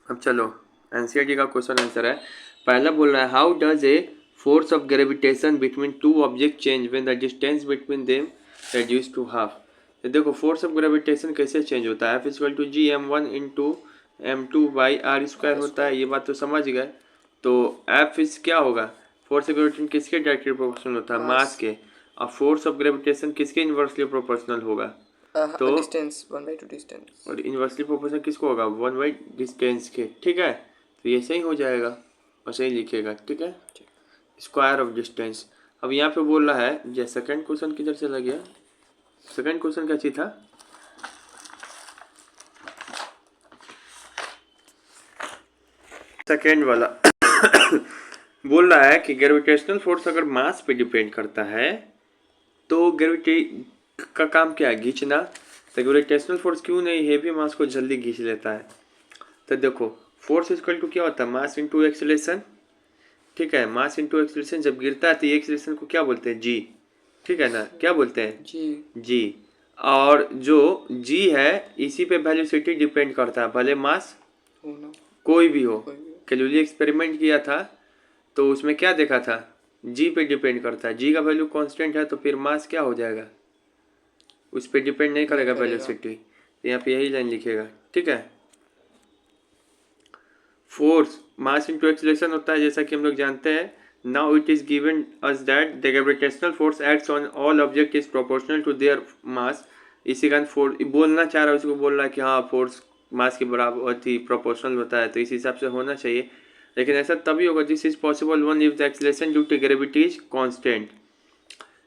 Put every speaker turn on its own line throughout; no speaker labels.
अब चलो एनसीईआरटी का क्वेश्चन आंसर है। पहला बोल रहा है how does a force of gravitation between two object change when the distance between them reduce to half. तो देखो फोर्स ऑफ ग्रेविटेशन कैसे चेंज होता है, F=g m1 × m2/r² होता है, ये बात तो समझ गए। तो F इज क्या होगा, फोर्स ऑफ ग्रेविटेशन किसके डायरेक्टली प्रोपोर्शनल होता है, मास के। और फोर्स ऑफ ग्रेविटेशन किसके इन्वर्सली प्रोपोर्शनल होगा, तो
डिस्टेंस 1/2 डिस्टेंस।
और इन्वर्सली प्रोपोर्शनल किसको होगा, 1/डिस्टेंस के। ठीक है, तो ये सही हो जाएगा और सही लिखेगा। ठीक है, स्क्वायर ऑफ डिस्टेंस। अब यहाँ पे बोल रहा है, जो सेकंड क्वेश्चन किधर चला गया, सेकंड क्वेश्चन क्या चीज था, सेकंड वाला बोल रहा है कि ग्रेविटेशनल फोर्स अगर मास पे डिपेंड करता है तो ग्रेविटी का काम क्या है, खींचना। तो ग्रेविटेशनल फोर्स क्यों नहीं हेवी मास को जल्दी खींच लेता है। तो देखो फोर्स इक्वल टू क्या होता है, मास इंटू एक्सेलरेशन। ठीक है, मास इंटू एक्सेलरेशन जब गिरता है तो ये एक्सेलरेशन को क्या बोलते हैं, जी। ठीक है ना, क्या बोलते हैं, जी। और जो जी है इसी पे वेलोसिटी डिपेंड करता है, भले मास कोई भी हो। कैलुली एक्सपेरिमेंट किया था तो उसमें क्या देखा था, जी पे डिपेंड करता है, जी का वैल्यू कांस्टेंट है तो फिर मास क्या हो जाएगा, उस पर डिपेंड नहीं करेगा वेलोसिटी। यहाँ पे यही लाइन लिखेगा। ठीक है, फोर्स मास इंटू एक्सीलरेशन होता है जैसा कि हम लोग जानते हैं। Now it is given us that the gravitational force acts on all object is proportional to their mass. इसी कारण फोर्स बोलना चाह रहा है, उसको बोल रहा है कि हाँ फोर्स मास के बराबर थी, प्रोपोर्शनल होता है, तो इस हिसाब से होना चाहिए। लेकिन ऐसा तभी होगा this is possible one if the acceleration due to gravity is constant.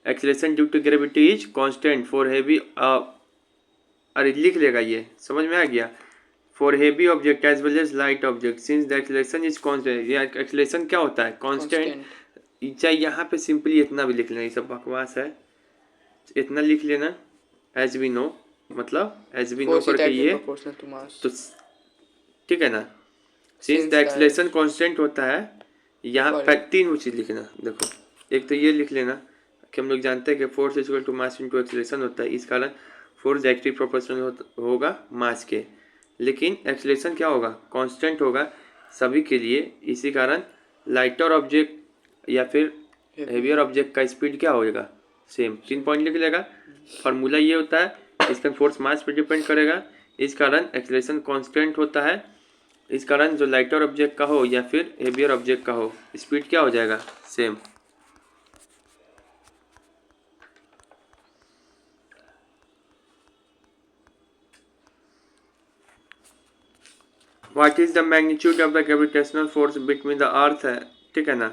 Acceleration due to gravity is constant for heavy, अरे लिख लेगा, ये समझ में आ गया। For heavy object as well as light object since the acceleration is constant. ये acceleration क्या होता है, कांस्टेंट। चाहे यहाँ पे सिंपली इतना भी लिख लेना, ये सब बकवास है, इतना लिख लेना एज वी नो, मतलब एज वी नो करके ये तो ठीक है ना। सिंस द एक्सीलरेशन कांस्टेंट होता है, यहाँ पर तीन चीज लिखना। देखो एक तो ये लिख लेना कि हम लोग जानते हैं कि force is equal to mass into acceleration होता है, इस कारण फोर्स डायरेक्टली प्रोपोर्शनल होगा मास के। लेकिन एक्सीलरेशन क्या होगा, कांस्टेंट होगा सभी के लिए, इसी कारण लाइटर ऑब्जेक्ट या फिर हेवियर ऑब्जेक्ट का स्पीड क्या होगा, सेम। 3 पॉइंट लिख लेगा। फार्मूला ये होता है, इसका फोर्स मास पे डिपेंड करेगा, इस कारण एक्सीलरेशन कांस्टेंट होता है, इस कारण जो लाइटर ऑब्जेक्ट का हो या फिर हेवियर ऑब्जेक्ट का हो स्पीड क्या हो जाएगा, same. What is the magnitude of the gravitational force between the earth है। ठीक है ना,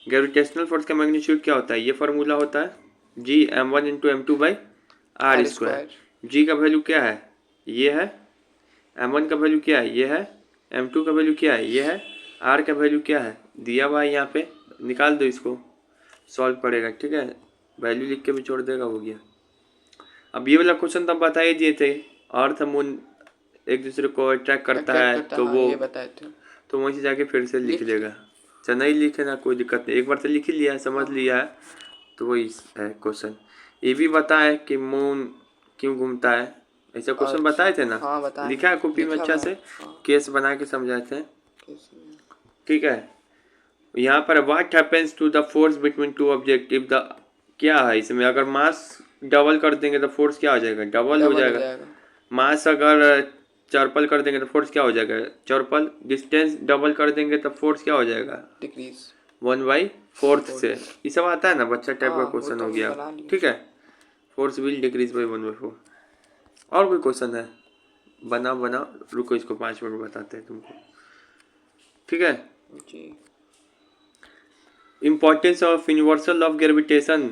ग्रेविटेशनल फोर्स का मैग्नीट्यूड क्या होता है, ये फार्मूला होता है जी m1 × m2/r²। जी का वैल्यू क्या है, ये है। m1 का वैल्यू क्या है, ये है। m2 का वैल्यू क्या है, ये है। r का वैल्यू क्या है, दिया हुआ है यहाँ पे, निकाल दो इसको, सॉल्व करेगा। ठीक है, वैल्यू लिख के भी छोड़ देगा, हो गया। अब ये वाला क्वेश्चन तो हम बता ही दिए थे, अर्थ मून एक दूसरे को अट्रैक्ट करता है, तो वो तो वहीं से जाके फिर से लिख लेगा। चाहे नहीं लिखे ना कोई दिक्कत नहीं, एक बार तो लिख ही लिया है, समझ लिया है, तो वही है क्वेश्चन। ये भी बताए कि मून क्यों घूमता है, ऐसा क्वेश्चन बताए थे ना। लिखा है कॉपी में अच्छा से, केस बना के समझाए थे। ठीक है, यहाँ पर what happens to the force between two object if the, क्या है इसमें, अगर मास डबल कर देंगे तो फोर्स क्या हो जाएगा, डबल हो जाएगा। मास अगर चौरपल कर देंगे तो फोर्स क्या हो जाएगा, चौरपल। डिस्टेंस डबल कर देंगे तो फोर्स क्या हो जाएगा, डिक्रीज 1/4 से। ये सब आता है ना, बच्चा टाइप का क्वेश्चन हो गया। ठीक है, फोर्स विल डिक्रीज बाई 1/4। और कोई क्वेश्चन है, बना रुको इसको 5 मिनट बताते हैं तुमको। ठीक है, importance of universal of gravitation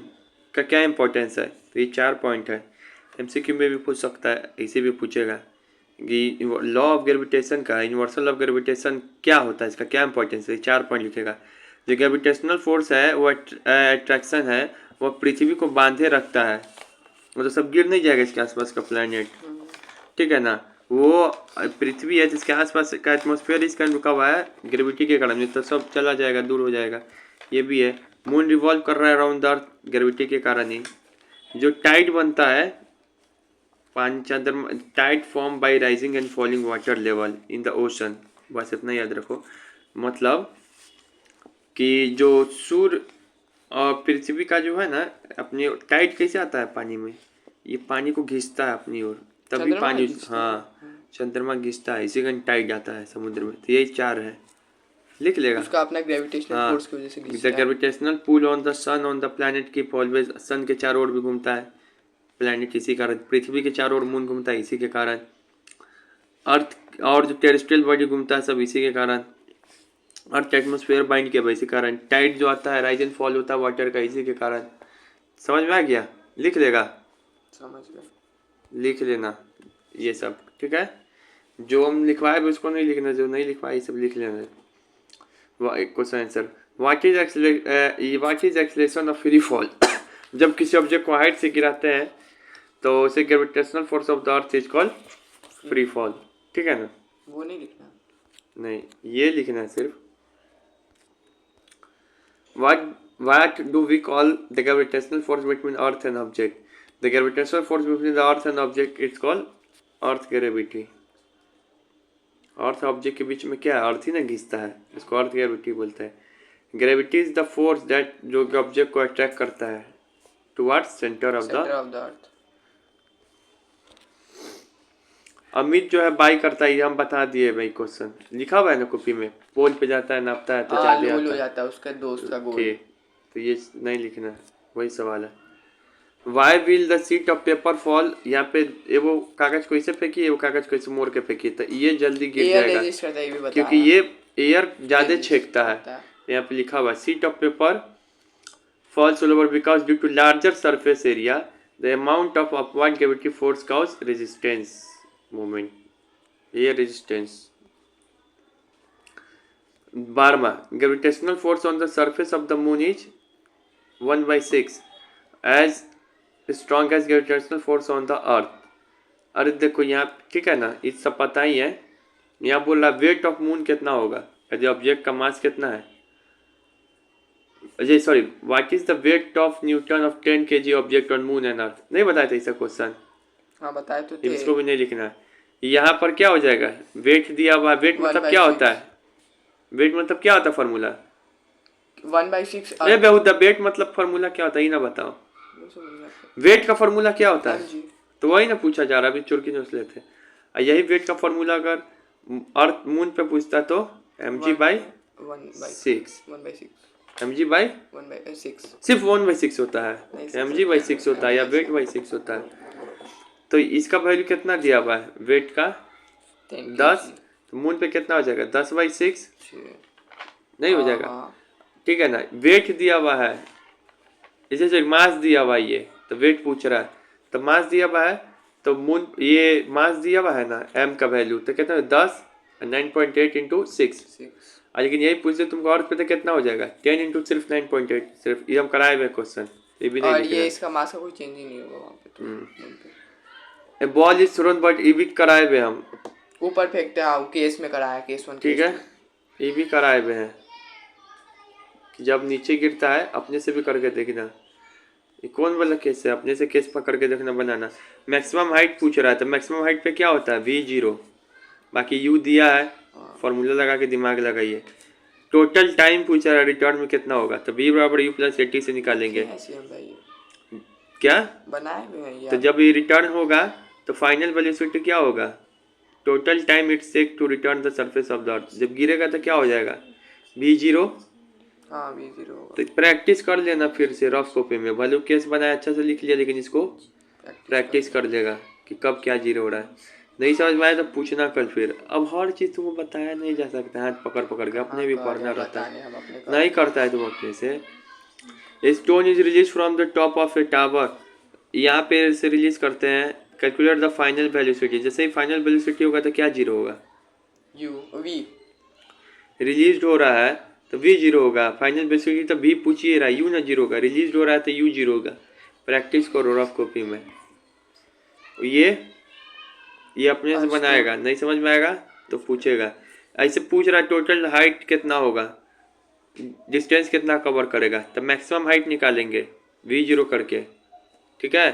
का क्या इम्पोर्टेंस है, तो ये 4 पॉइंट है। एमसीक्यू में भी पूछ सकता है, इसे भी पूछेगा कि लॉ ऑफ ग्रेविटेशन का, यूनिवर्सल ऑफ ग्रेविटेशन क्या होता है, इसका क्या इंपॉर्टेंस है, 4 पॉइंट लिखेगा। जो ग्रेविटेशनल फोर्स है वो अट्रैक्शन है, वो पृथ्वी को बांधे रखता है, मतलब सब गिर नहीं जाएगा इसके आसपास का प्लैनेट। ठीक है ना, वो पृथ्वी है जिसके आसपास का एटमॉस्फेयर इसका रुका हुआ है ग्रेविटी के कारण, तो सब चला जाएगा, दूर हो जाएगा। ये भी है, मून रिवॉल्व कर रहा है अराउंड द अर्थ ग्रेविटी के कारण ही। जो टाइड बनता है tide form by rising and falling water level in the ocean. बस इतना याद रखो। मतलब कि जो सूर्य और पृथ्वी का जो है ना, अपनी टाइड कैसे आता है पानी में, ये पानी को खींचता है अपनी ओर, तभी
चंद्रमा
पानी,
खींचता है।
हाँ चंद्रमा खींचता है, इसी का टाइड आता है समुद्र में। तो यही चार है, लिख लेगा।
उसका अपना ग्रेविटेशनल
हाँ,
फोर्स की वजह से
द
खींचता है।
Gravitational pull on the sun on the planet keep always, sun के चारों ओर भी घूमता है प्लैनेट, इसी कारण। पृथ्वी के चारों ओर मून घूमता है, इसी के कारण। अर्थ और जो टेरेस्ट्रियल बॉडी घूमता है, सब इसी के कारण। अर्थ एटमोस्फेयर बाइंड किया इसी कारण। टाइड जो आता है, राइज एंड फॉल होता है वाटर का, इसी के कारण। समझ में आ गया? लिख लेगा,
समझ गए।
लिख लेना ये सब, ठीक है। जो हम लिखवाए भी उसको नहीं लिखना, जो नहीं लिखवाए ये सब लिख लेना। Question answer, what is acceleration of free fall? जब किसी ऑब्जेक्ट को हाइट से गिराते हैं तो उसे gravitational force of the earth is called free fall, ठीक है ना?
वो नहीं लिखना।
नहीं, ये लिखना है सिर्फ। What do we call the gravitational force between Earth and object? The gravitational force between the Earth and object is called Earth gravity. Earth object के बीच में क्या है? अर्थ ही ना घिसता है, इसको अर्थ ग्रेविटी बोलते हैं। Gravity is the force that जो ऑब्जेक्ट को अट्रैक्ट करता है टुवर्ड्स सेंटर ऑफ द
अर्थ।
अमित जो है बाई करता है, ये हम बता दिए भाई। क्वेश्चन लिखा हुआ है ना कॉपी में, पोल पे जाता है, नापता है तो ज्यादा
गोल हो
आता
जाता है उसका दोस्त का गोल।
है। तो ये नहीं लिखना है, वही सवाल है। Why will the sheet of paper fall? यहाँ पे ये वो कागज को इसे फेंकी, ये वो कागज को इसे मोड़ के फेंकी, तो ये जल्दी गिर
एयर
जाएगा
रेजिस्ट करता है, ये भी बताया।
क्योंकि ये एयर ज्यादा
Resist
छेकता है।
करता है।
यहाँ पे लिखा हुआ seat of paper falls all over because due to larger surface area the amount of upward gravity force cause resistance moment, ये resistance। 12वां, gravitational force on the surface of the moon is 1/6 as strong as gravitational force on the earth। अरे देखो यहाँ, ठीक है ना, ये सब पता ही है। यहाँ बोल रहा वेट ऑफ मून कितना होगा, यदि ऑब्जेक्ट का मास कितना है, Ajay sorry, what is the weight of Newton of 10 kg object on moon and earth? नहीं बताया था इसका क्वेश्चन,
हाँ बताए तो थे।
इसको भी नहीं लिखना है। यहाँ पर क्या हो जाएगा, वेट दिया हुआ, वेट मतलब क्या होता है, वेट मतलब क्या होता है फॉर्मूला?
1/6।
अरे बेहुदा, वेट मतलब फॉर्मूला क्या होता है, ये ना बताओ। वेट का फॉर्मूला क्या होता है? तो वही ना पूछा जा रहा, अभी चुरकी नोच लेते। यही वेट का फॉर्मूला अगर अर्थ मून पे पूछता तो mg/6, mg/6, सिर्फ 1/6 होता है, mg/6 होता है या वेट/6 होता है। तो इसका वैल्यू कितना दिया हुआ है वेट का? 10। तो मून पे कितना हो जाएगा? 10/6 नहीं हो जाएगा, ठीक है ना। वेट दिया हुआ है, जैसे मास दिया हुआ है, ये तो वेट पूछ रहा है, तो मास दिया हुआ है, तो मून ये मास दिया हुआ है ना, m का वैल्यू तो कितना है? 10, 9.8 इंटू 6। लेकिन यही पूछ दे तुमको अर्थ पे तो कितना हो जाएगा? 10 इंटू सिर्फ 9.8, सिर्फ ये हम कराए हुए क्वेश्चन, ये भी नहीं
और
लिखना
ये
है।
इसका मास का कोई चेंज ही नहीं होगा वहाँ पे तो।
ए बॉल इज थ्रोन बट ये भी कराए हुए हम,
ऊपर फेंकते हैं, केस में कराया, केस 1,
ठीक है, ये भी कराए हुए हैं कि जब नीचे गिरता है अपने से भी करके देखना। ये कौन वाला केस है? अपने से केस पकड़ के देखना, बनाना। मैक्सिमम हाइट पूछ रहा है, तो मैक्सिमम हाइट पे क्या होता है? v0, बाकी u दिया है, फॉर्मूला लगा के दिमाग लगाइए। टोटल टाइम पूछ रहा है, रिटर्न में कितना होगा, तो v बराबर u + 80 से निकालेंगे। क्या
बनाए हुए हैं
तो
यार।
जब ये रिटर्न होगा तो फाइनल वेलोसिटी क्या होगा? Total time its take to return the surface of the earth. जब गिरेगा तो क्या हो जाएगा? v0।
हाँ v0 होगा।
तो प्रैक्टिस कर लेना फिर से रफ कॉपी में, भले केस बनाया अच्छा से लिख लिया, लेकिन इसको प्रैक्टिस कर लेगा कि कब क्या जीरो हो रहा है। नहीं समझ में आया तो पूछना कल फिर। अब हर चीज़ तुमको बताया नहीं जा सकता, हाथ पकड़ पकड़ के, अपने भी पढ़ना रहता है, नहीं करता है तुम अपने से। Stone is release from the top of A tower, यहाँ पे से रिलीज करते हैं। कैलकुलेट द फाइनल वेलोसिटी, जैसे ही फाइनल वेलोसिटी होगा तो क्या जीरो होगा?
v
रिलीज हो रहा है तो v जीरो होगा, फाइनल वेलोसिटी तो v पूछिए रहा, u ना जीरो होगा। रिलीज हो रहा है तो u जीरो होगा। प्रैक्टिस करो रफ कॉपी में। ये अपने से बनाएगा, नहीं समझ में आएगा तो पूछेगा। ऐसे पूछ रहा है टोटल हाइट कितना होगा, डिस्टेंस कितना कवर करेगा, तो मैक्सिमम हाइट निकालेंगे v0 करके, ठीक है।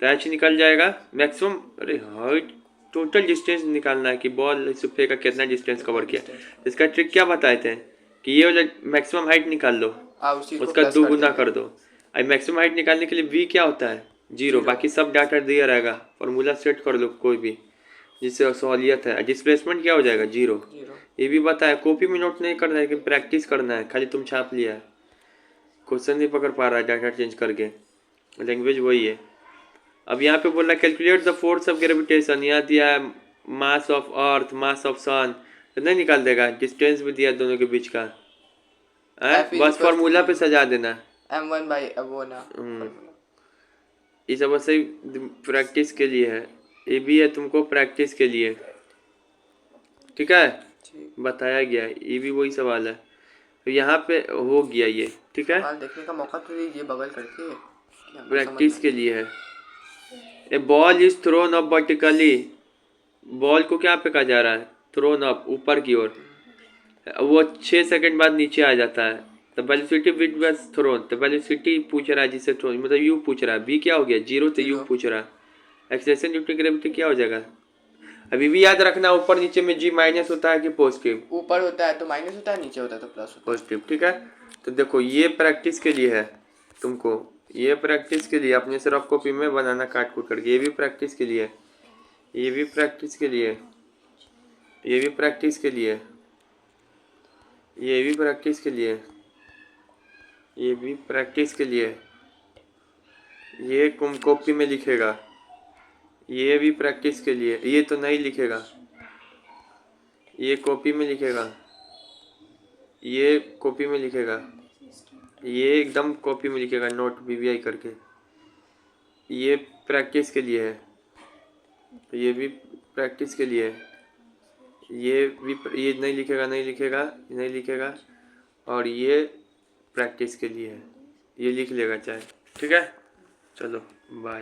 तो h निकल जाएगा मैक्सिमम, अरे हाइट टोटल डिस्टेंस निकालना है कि बॉल से फेंका कितना डिस्टेंस कवर किया। इसका ट्रिक क्या बताए थे कि ये वाला मैक्सिमम हाइट निकाल लो,
उसी को
उसका
प्लस
2
कर
गुना
देंगे।
कर दो। अब मैक्सिमम हाइट निकालने के लिए v क्या होता है 0, बाकी सब डाटा दिया रहेगा। फॉर्मूला सेट कर लो कोई भी जिससे सहूलियत है। डिस्प्लेसमेंट क्या हो जाएगा 0। ये भी बताया, कॉपी में नोट नहीं करना है कि प्रैक्टिस करना है, खाली तुम छाप लिया है, क्वेश्चन नहीं पकड़ पा रहा है डाटा चेंज करके, लैंग्वेज वही है। अब यहाँ पे बोल रहा है calculate the force of gravitation, यहाँ दिया है mass of earth, mass of सन, तो नहीं निकाल देगा। डिस्टेंस भी दिया दोनों के बीच का है,
F is
बस
equals to
फॉर्मूला पे
mu
सजा देना।
m1 by वो ना
ये सब वैसे प्रैक्टिस के लिए है, ये भी है तुमको प्रैक्टिस के लिए, ठीक है,
ठीक।
बताया गया है। ये भी वही सवाल है, तो यहाँ पे हो गया ये, ठीक है,
सवाल देखने का मौका तो दीजिए बगल करके कि हमको
प्रैक्टिस
समझ
के लिए है। A ball is thrown up vertically, ball को क्या फेंका जा रहा है, थ्रोन अप, ऊपर की ओर, वो 6 सेकंड बाद नीचे आ जाता है। तो वेलोसिटी विद वाज थ्रोन, तो वेलोसिटी पूछ रहा है जिससे थ्रोन, मतलब यू पूछ रहा है, v क्या हो गया 0, तो यू
0।
पूछ रहा है। एक्सेलरेशन ड्यू टू ग्रेविटी क्या हो जाएगा, अभी भी याद रखना ऊपर नीचे में g माइनस होता है कि पॉजिटिव,
ऊपर होता है तो माइनस होता है, नीचे होता है तो प्लस होता
पॉजिटिव, ठीक है। तो देखो ये प्रैक्टिस के लिए है तुमको, ये प्रैक्टिस के लिए अपने से रफ कॉपी में बनाना काट कूट करके, ये भी प्रैक्टिस के लिए, ये भी प्रैक्टिस के लिए, ये भी प्रैक्टिस के लिए, ये भी प्रैक्टिस के लिए, ये भी प्रैक्टिस के लिए, ये तुम कॉपी में लिखेगा, ये भी प्रैक्टिस के लिए, ये तो नहीं लिखेगा, ये कॉपी में लिखेगा, ये कॉपी में लिखेगा, ये एकदम कॉपी में लिखेगा नोट वीवीआई करके, ये प्रैक्टिस के लिए है, ये भी प्रैक्टिस के लिए है, ये भी ये नहीं लिखेगा, नहीं लिखेगा, नहीं लिखेगा, और ये प्रैक्टिस के लिए है, ये लिख लेगा चाहे, ठीक है। चलो बाय।